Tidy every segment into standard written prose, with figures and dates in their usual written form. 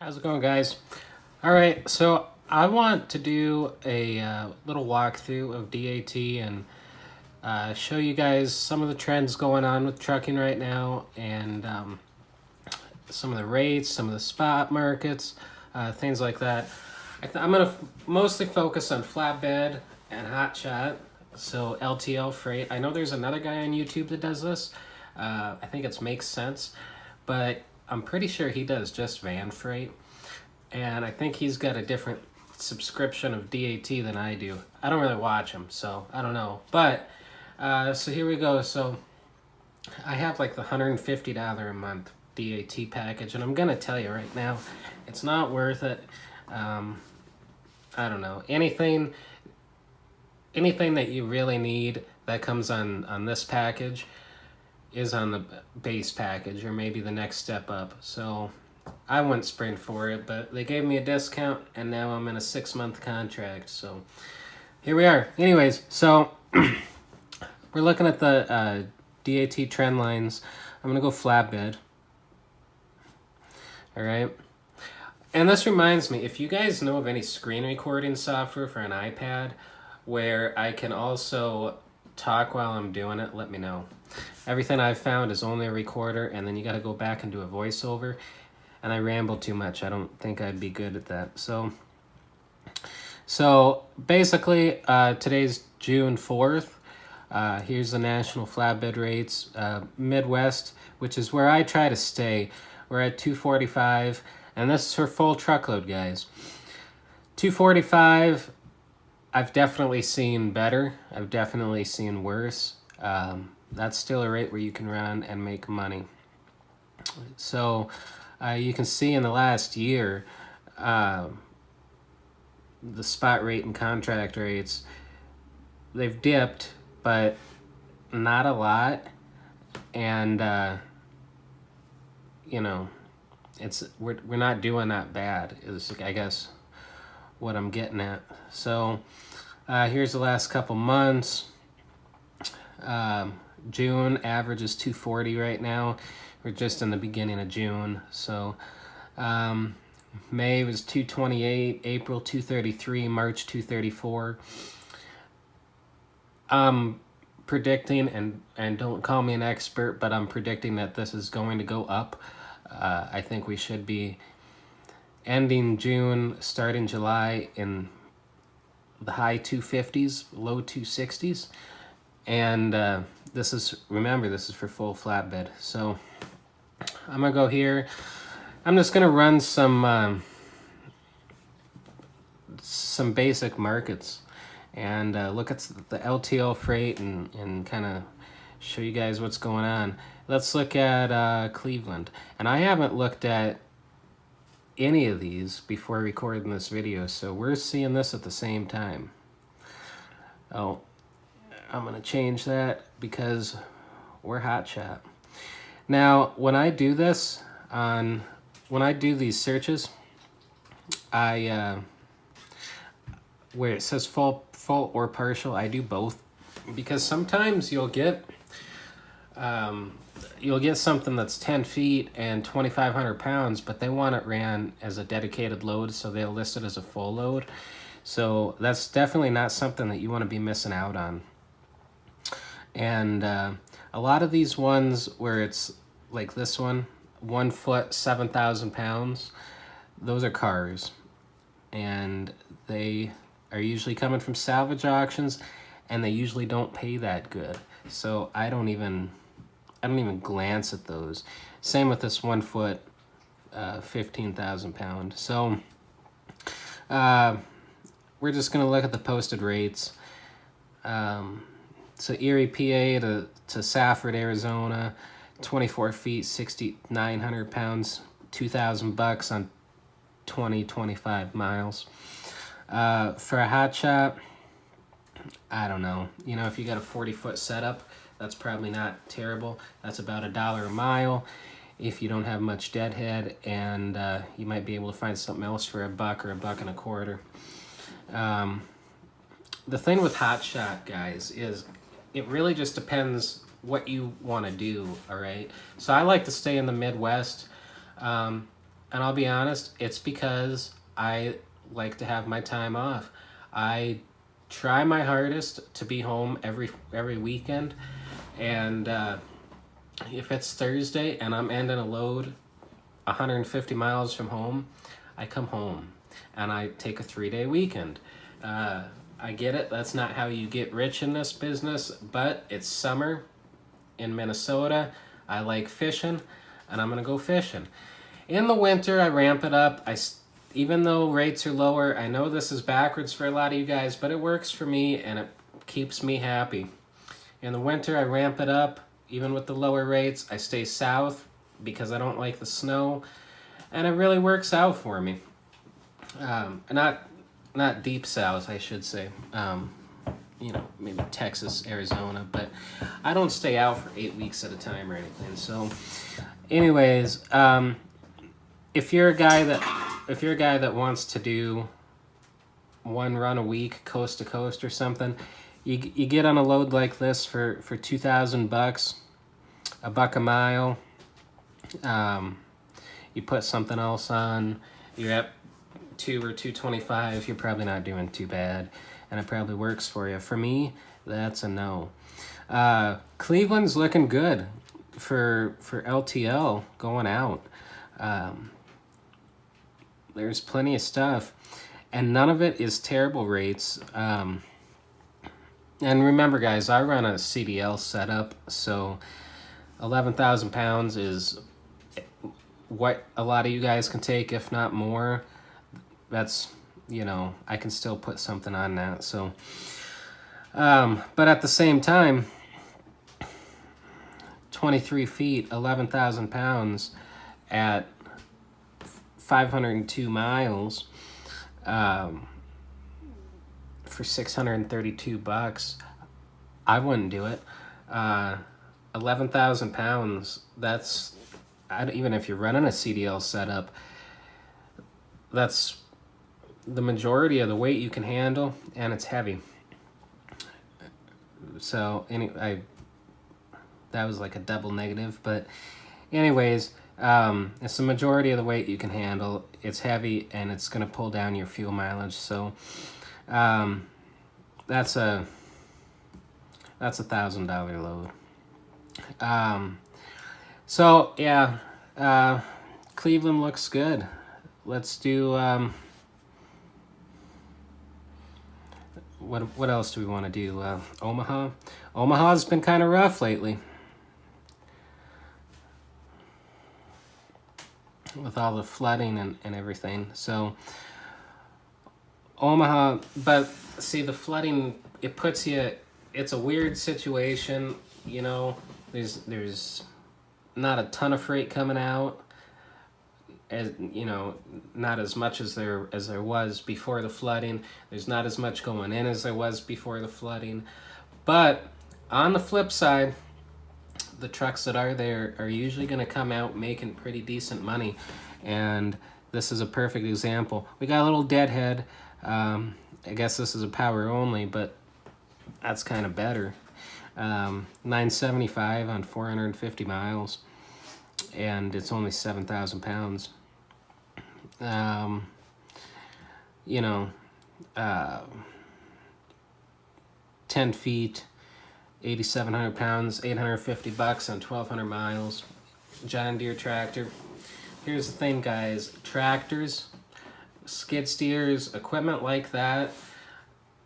How's it going, guys? All right, so I want to do a little walkthrough of DAT and show you guys some of the trends going on with trucking right now, and some of the rates, some of the spot markets, things like that. I'm going to mostly focus on flatbed and Hotshot, so LTL freight. I know there's another guy on YouTube that does this. I think it makes sense, but I'm pretty sure he does just van freight. And I think he's got a different subscription of DAT than I do. I don't really watch him, so I don't know. But, so here we go. So I have like the $150 a month DAT package, and I'm going to tell you right now, it's not worth it. I don't know. Anything that you really need that comes on this package is on the base package, or maybe the next step up. So I wouldn't sprint for it, but they gave me a discount, and now I'm in a 6-month contract. So here we are. Anyways, so we're looking at the DAT trend lines. I'm going to go flatbed. All right. And this reminds me, if you guys know of any screen recording software for an iPad where I can also talk while I'm doing it, let me know. Everything I've found is only a recorder, and then you got to go back and do a voiceover. And I ramble too much. I don't think I'd be good at that. So basically, today's June 4th. Here's the national flatbed rates. Midwest, which is where I try to stay, we're at 245, and this is for full truckload, guys. 245, I've definitely seen better. I've definitely seen worse. That's still a rate where you can run and make money. So you can see in the last year, the spot rate and contract rates, they've dipped, but not a lot. And, you know, we're not doing that bad, is I guess what I'm getting at. So here's the last couple months. June average is 240 right now. We're just in the beginning of June. So May was 228, April 233, March 234. I'm predicting, and don't call me an expert, but I'm predicting that this is going to go up. I think we should be ending June, starting July in the high 250s, low 260s. And remember, this is for full flatbed. So I'm gonna go here. I'm just gonna run some basic markets and look at the LTL freight and kind of show you guys what's going on. Let's look at Cleveland. And I haven't looked at any of these before recording this video, so we're seeing this at the same time. Oh, I'm gonna change that because we're Hotshot. Now, when I do this when I do these searches, where it says full or partial, I do both, because sometimes you'll get something that's 10 feet and 2,500 pounds, but they want it ran as a dedicated load, so they'll list it as a full load. So that's definitely not something that you want to be missing out on. And a lot of these ones where it's like this one, 1 foot, 7,000 pounds, those are cars. And they are usually coming from salvage auctions, and they usually don't pay that good. So I don't even glance at those. Same with this 1 foot, 15,000 pound. So we're just gonna look at the posted rates. So Erie, PA to Safford, Arizona, 24 feet, 6,900 pounds, $2,000 on 25 miles. For a Hotshot, I don't know. You know, if you got a 40-foot setup, that's probably not terrible. That's about $1 a mile if you don't have much deadhead, and you might be able to find something else for $1 or $1.25. The thing with Hotshot, guys, is it really just depends what you want to do, all right? So I like to stay in the Midwest. And I'll be honest, it's because I like to have my time off. I try my hardest to be home every weekend, and if it's Thursday and I'm ending a load 150 miles from home, I come home and I take a 3-day weekend. I get it, that's not how you get rich in this business, but it's summer in Minnesota. I like fishing, and I'm gonna go fishing. In the winter, I ramp it up. Even though rates are lower, I know this is backwards for a lot of you guys, but it works for me and it keeps me happy. In the winter, I ramp it up. Even with the lower rates, I stay south because I don't like the snow, and it really works out for me. Not deep south, I should say. Maybe Texas, Arizona, but I don't stay out for 8 weeks at a time or anything. So, anyways, if you're a guy that wants to do one run a week, coast to coast or something, you get on a load like this for $2,000, $1 a mile. You put something else on, you're at 2 or 225. You're probably not doing too bad, and it probably works for you. For me, that's a no. Cleveland's looking good for LTL going out. There's plenty of stuff, and none of it is terrible rates. And remember, guys, I run a CDL setup, so 11,000 pounds is what a lot of you guys can take, if not more. That's, I can still put something on that. So, but at the same time, 23 feet, 11,000 pounds at 502 miles for $632. I wouldn't do it. 11,000 pounds, that's, even if you're running a CDL setup, that's the majority of the weight you can handle, and it's heavy. So that was like a double negative, but anyways, it's the majority of the weight you can handle. It's heavy, and it's going to pull down your fuel mileage. So that's a $1,000 load. So yeah, Cleveland looks good. Let's do what else do we want to do? Omaha. Omaha's been kind of rough lately with all the flooding and everything. So Omaha, but see, the flooding, it puts you, it's a weird situation. There's not a ton of freight coming out, as not as much as there was before the flooding. There's not as much going in as there was before the flooding. But on the flip side, the trucks that are there are usually going to come out making pretty decent money, and this is a perfect example. We got a little deadhead. I guess this is a power only, but that's kind of better. 975 on 450 miles, and it's only 7,000 pounds. 10 feet, 8,700 pounds, $850 on 1,200 miles. John Deere tractor. Here's the thing, guys. Tractors, skid steers, equipment like that,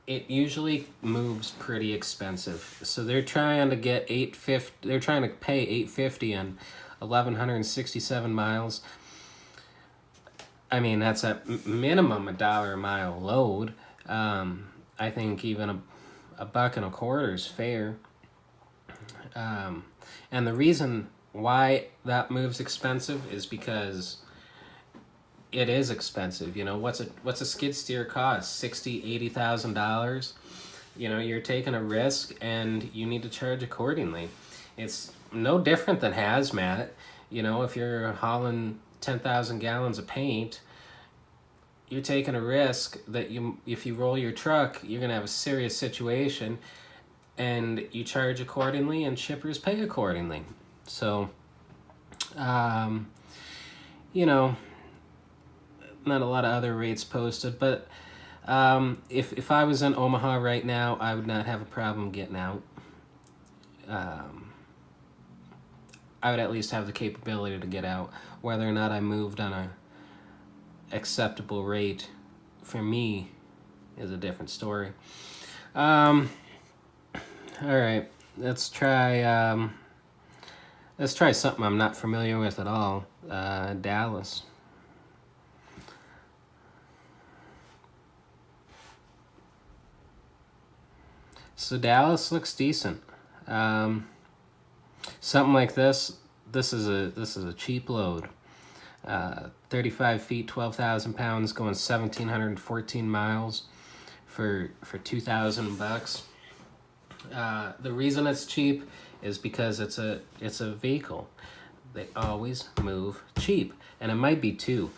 it usually moves pretty expensive. So they're trying to get $850. They're trying to pay $850 on 1,167 miles. I mean, that's at minimum $1 a mile load. I think even $1.25 is fair. And the reason why that moves expensive is because it is expensive. What's a skid steer cost? $60,000-$80,000. You're taking a risk, and you need to charge accordingly. It's no different than hazmat. If you're hauling 10,000 gallons of paint, you're taking a risk that if you roll your truck, you're gonna have a serious situation, and you charge accordingly, and shippers pay accordingly. So, not a lot of other rates posted, but if I was in Omaha right now, I would not have a problem getting out. I would at least have the capability to get out. Whether or not I moved on a acceptable rate for me is a different story. All right, let's try something I'm not familiar with at all. Dallas. So Dallas looks decent. Something like this. This is a cheap load. 35 feet, 12,000 pounds, going 1,714 miles for $2,000. The reason it's cheap is because it's a vehicle. They always move cheap, and it might be two.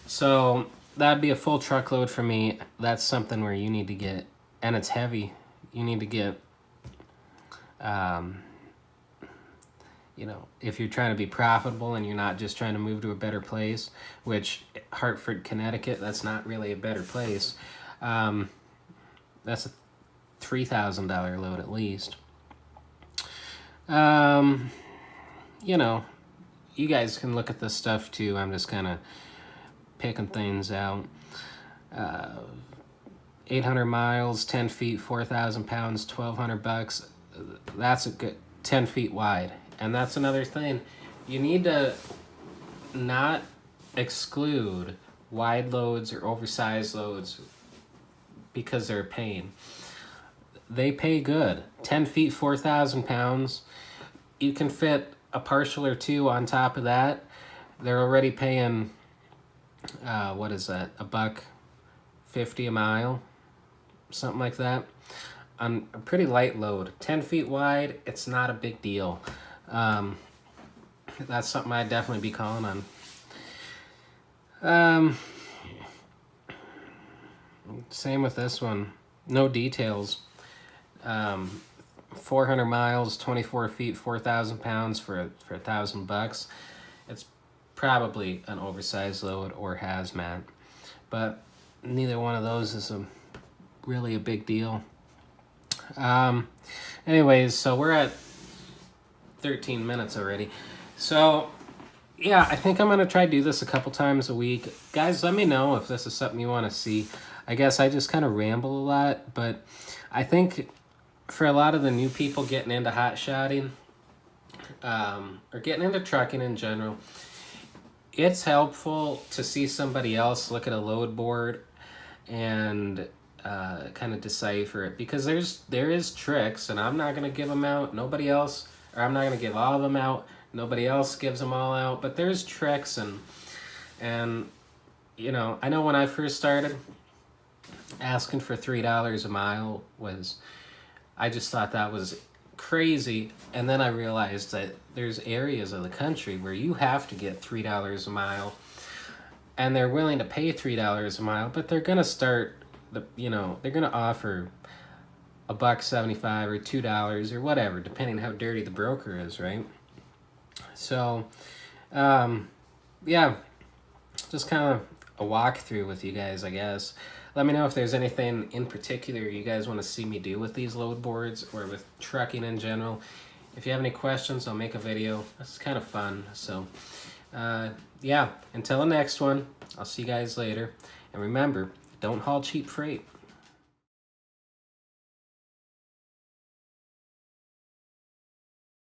So that'd be a full truckload for me. That's something where you need to get, and it's heavy. You need to get, you know, if you're trying to be profitable and you're not just trying to move to a better place, which Hartford, Connecticut, that's not really a better place. That's a $3,000 load at least. You know, you guys can look at this stuff too. I'm just kind of picking things out. 800 miles, 10 feet, 4,000 pounds, $1,200. That's a good 10 feet wide. And that's another thing. You need to not exclude wide loads or oversized loads because they're a pain. They pay good. 10 feet, 4,000 pounds. You can fit a partial or two on top of that. They're already paying, what is that? $1.50 a mile, something like that. On a pretty light load. 10 feet wide, it's not a big deal. That's something I'd definitely be calling on. Same with this one. No details. 400 miles, 24 feet, 4,000 pounds for $1,000. It's probably an oversized load or hazmat, but neither one of those is really a big deal. Anyways, so we're at 13 minutes already. So yeah, I think I'm gonna try to do this a couple times a week. Guys, let me know if this is something you want to see. I guess I just kind of ramble a lot, but I think for a lot of the new people getting into hotshotting, or getting into trucking in general, it's helpful to see somebody else look at a load board and kind of decipher it, because there is tricks, and I'm not gonna give them out. Nobody else, or I'm not gonna give all of them out. Nobody else gives them all out. But there's tricks, and you know, I know when I first started, asking for $3 a mile was, I just thought that was crazy. And then I realized that there's areas of the country where you have to get $3 a mile, and they're willing to pay $3 a mile, but they're gonna start they're gonna offer $1.75 or $2 or whatever, depending how dirty the broker is, right? So, yeah, just kind of a walkthrough with you guys, I guess. Let me know if there's anything in particular you guys want to see me do with these load boards or with trucking in general. If you have any questions, I'll make a video. This is kind of fun. So, yeah, until the next one, I'll see you guys later. And remember, don't haul cheap freight.